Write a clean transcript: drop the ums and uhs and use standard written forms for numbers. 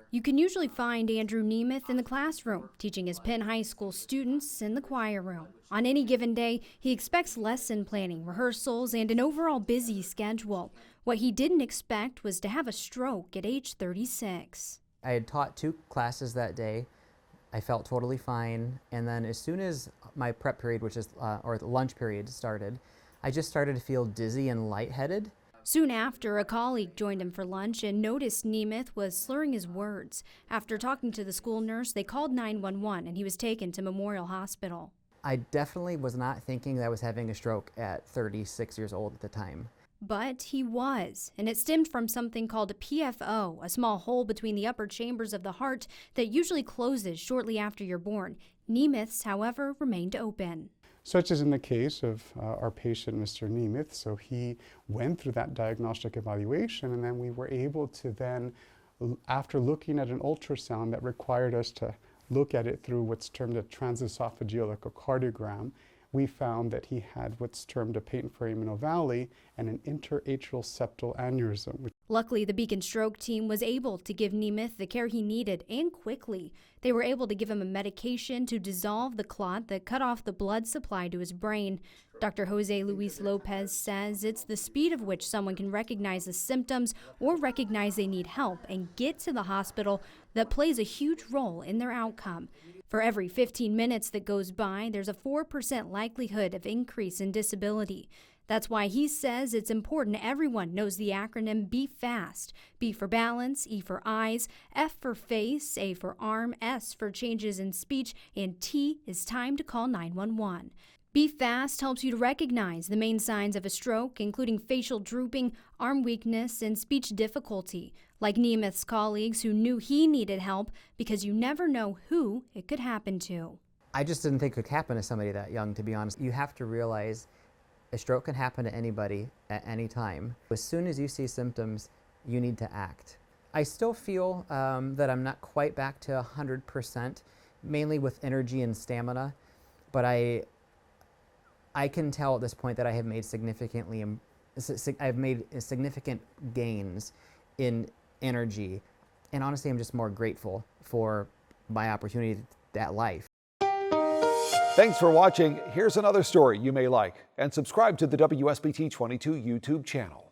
You can usually find Andrew Nemeth in the classroom, teaching his Penn High School students in the choir room. On any given day, he expects lesson planning, rehearsals, and an overall busy schedule. What he didn't expect was to have a stroke at age 36. I had taught 2 classes that day. I felt totally fine, and then as soon as my prep period, or the lunch period started, I just started to feel dizzy and lightheaded. Soon after, a colleague joined him for lunch and noticed Nemeth was slurring his words. After talking to the school nurse, they called 911 and he was taken to Memorial Hospital. I definitely was not thinking that I was having a stroke at 36 years old at the time. But he was, and it stemmed from something called a PFO, a small hole between the upper chambers of the heart that usually closes shortly after you're born. Nemeth's, however, remained open. Such as in the case of our patient, Mr. Nemeth. So he went through that diagnostic evaluation, and then we were able to then, after looking at an ultrasound that required us to look at it through what's termed a transesophageal echocardiogram, we found that he had what's termed a patent foraminal valley and an interatrial septal aneurysm. Luckily, the Beacon Stroke team was able to give Nemeth the care he needed, and quickly. They were able to give him a medication to dissolve the clot that cut off the blood supply to his brain. Dr. Jose Luis Lopez says it's the speed of which someone can recognize the symptoms or recognize they need help and get to the hospital that plays a huge role in their outcome. For every 15 minutes that goes by, there's a 4% likelihood of increase in disability. That's why he says it's important everyone knows the acronym Be Fast. B for balance, E for eyes, F for face, A for arm, S for changes in speech, and T is time to call 911. Be Fast helps you to recognize the main signs of a stroke, including facial drooping, arm weakness, and speech difficulty. Like Nemeth's colleagues who knew he needed help, because you never know who it could happen to. I just didn't think it could happen to somebody that young, to be honest. You have to realize a stroke can happen to anybody at any time. As soon as you see symptoms, you need to act. I still feel that I'm not quite back to 100%, mainly with energy and stamina, but I can tell at this point that I have made significant gains in energy, and honestly, I'm just more grateful for my opportunity at life. Thanks for watching. Here's another story you may like, and subscribe to the WSBT 22 YouTube channel.